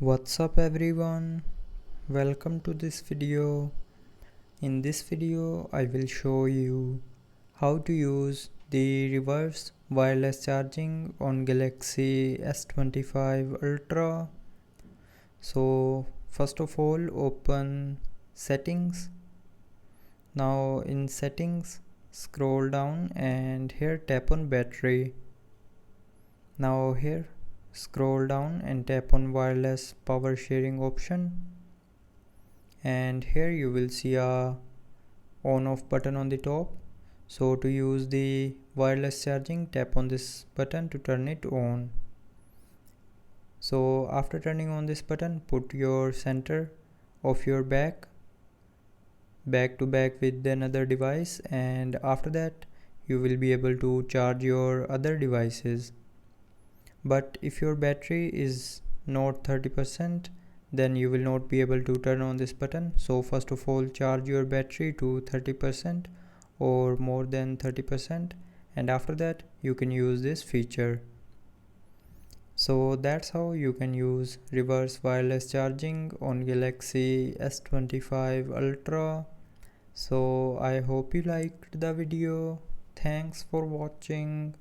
What's up everyone, welcome to this video. In this video I will show you how to use the reverse wireless charging on Galaxy S25 Ultra. So first of all, open settings. Now in settings, scroll down and here tap on battery. Now here scroll down and tap on wireless power sharing option, and here you will see a on off button on the top. So to use the wireless charging, tap on this button to turn it on. So after turning on this button, put your center of your back to back with another device, and after that you will be able to charge your other devices. But if your battery is not 30%, then you will not be able to turn on this button. So first of all, charge your battery to 30% or more than 30%, and after that you can use this feature. So that's how you can use reverse wireless charging on Galaxy S25 Ultra. So I hope you liked the video. Thanks for watching.